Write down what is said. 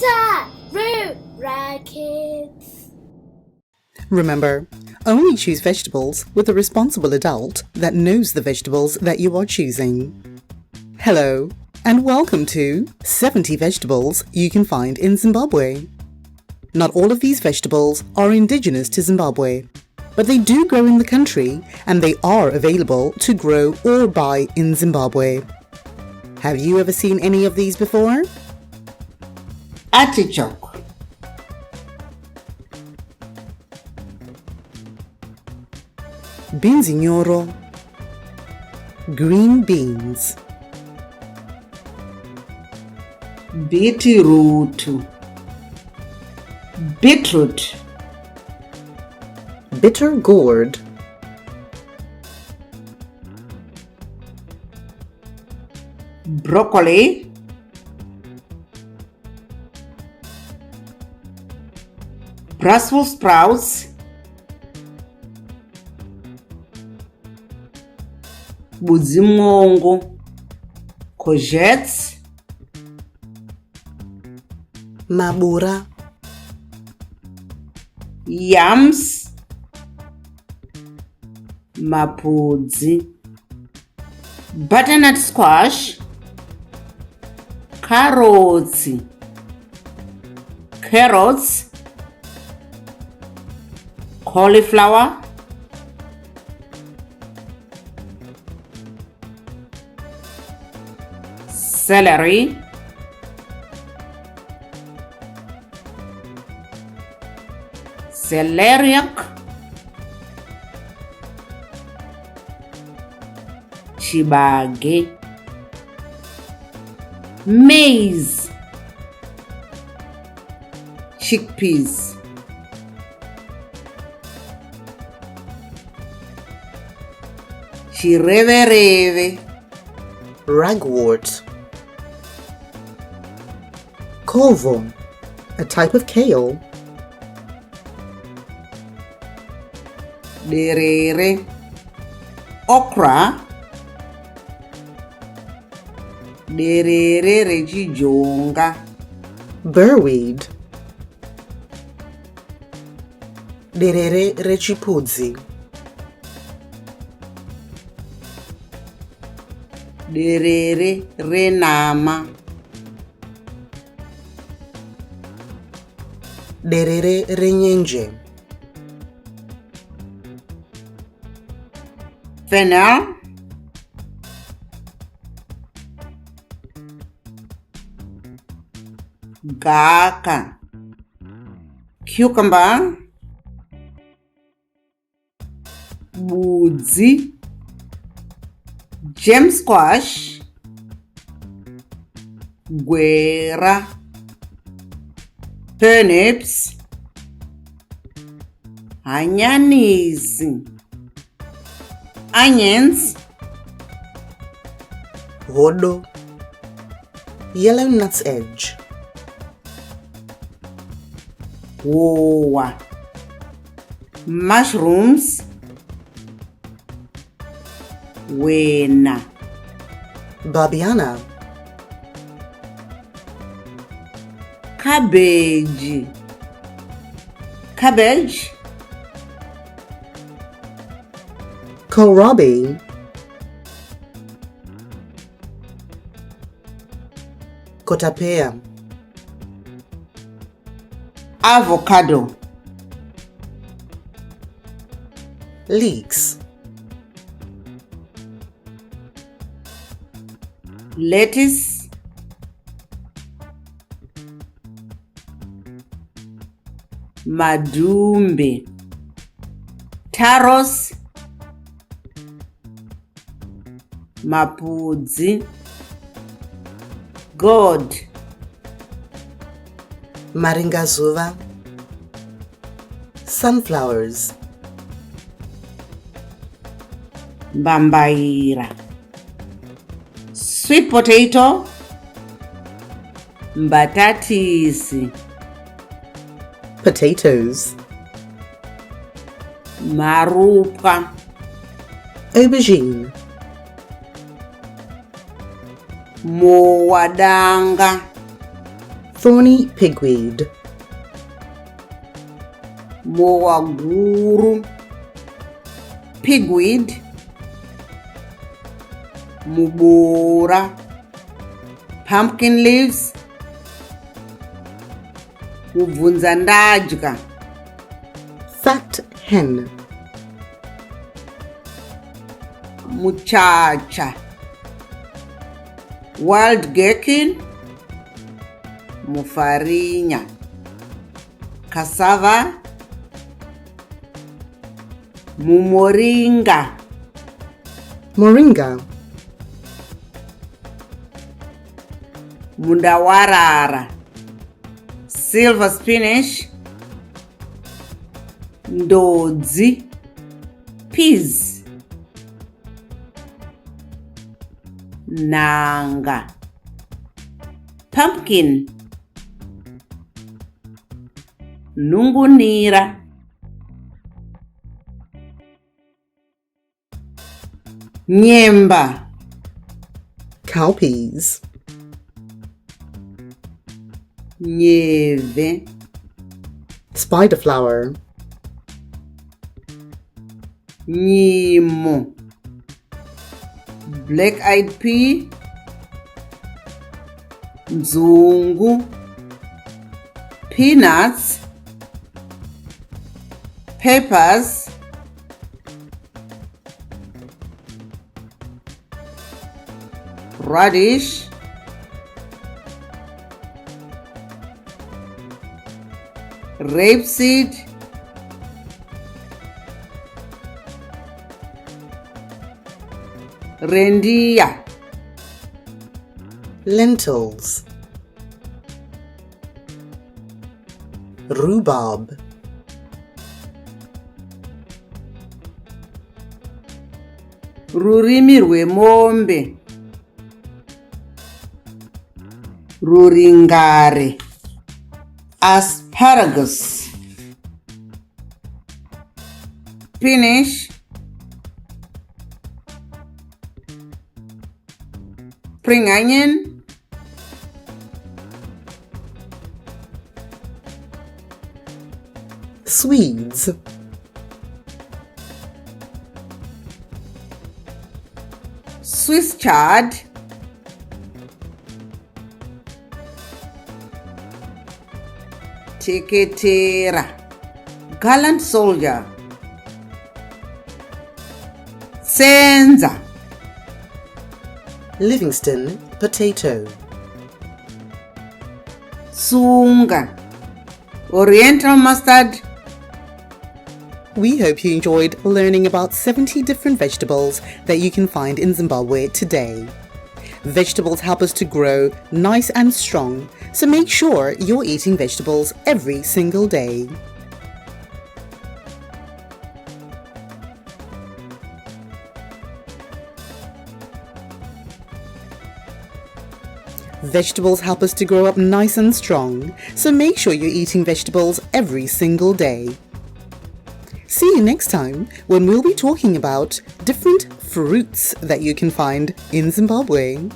Sarura Kids. Remember, only choose vegetables with a responsible adult that knows the vegetables that you are choosing. Hello, and welcome to 70 vegetables you can find in Zimbabwe. Not all of these vegetables are indigenous to Zimbabwe, but they do grow in the country and they are available to grow or buy in Zimbabwe. Have you ever seen any of these before? Artichoke, Beans inyoro, green beans, beetroot, bitter gourd, broccoli, Brussels sprouts, budzimongo, courgettes, mabura, yams, mapudzi, butternut squash, carrots, cauliflower, celery, celeriac, chibage, maize, chickpeas, chireve, ragwort, kovo, a type of kale, derere, okra, derere rechijonga, burweed, derere rechipudzi, derere renama, derere renyenje, fennel, gaka, cucumber, budzi, gem squash, gwera, turnips, hanyanisi, onions, hodo, yellow nut's edge, wowa, mushrooms, wena, babiana, cabbage, kohlrabi, kotapea, avocado, leeks, lettuce, madumbe, taros, mapudzi, gourd, maringazuva, sunflowers, mbambaira, sweet potato, mbatatisi, potatoes, marupwa, aubergine, mowadanga, thorny pigweed, moaguru, pigweed, mubura, pumpkin leaves, mubvunzandadya, fat hen, muchacha, wild gherkin, mufarinya, cassava, mumoringa, moringa, mundawarara, silver spinach, ndodzi, peas, nanga, pumpkin, nungunira, nyemba, cowpeas, nyeve, spider flower, nyimo, black-eyed pea, nzungu, peanuts, peppers, radish, rapeseed, rendiya, lentils, rhubarb, rurimi rwemombe, ruringare, asparagus, spinach, spring onion, swedes, Swiss chard, teketera, gallant soldier, senza, Livingston potato, sunga, oriental mustard. We hope you enjoyed learning about 70 different vegetables that you can find in Zimbabwe today. Vegetables help us to grow nice and strong, so make sure you're eating vegetables every single day. Vegetables help us to grow up nice and strong, so make sure you're eating vegetables every single day. See you next time when we'll be talking about different fruits that you can find in Zimbabwe.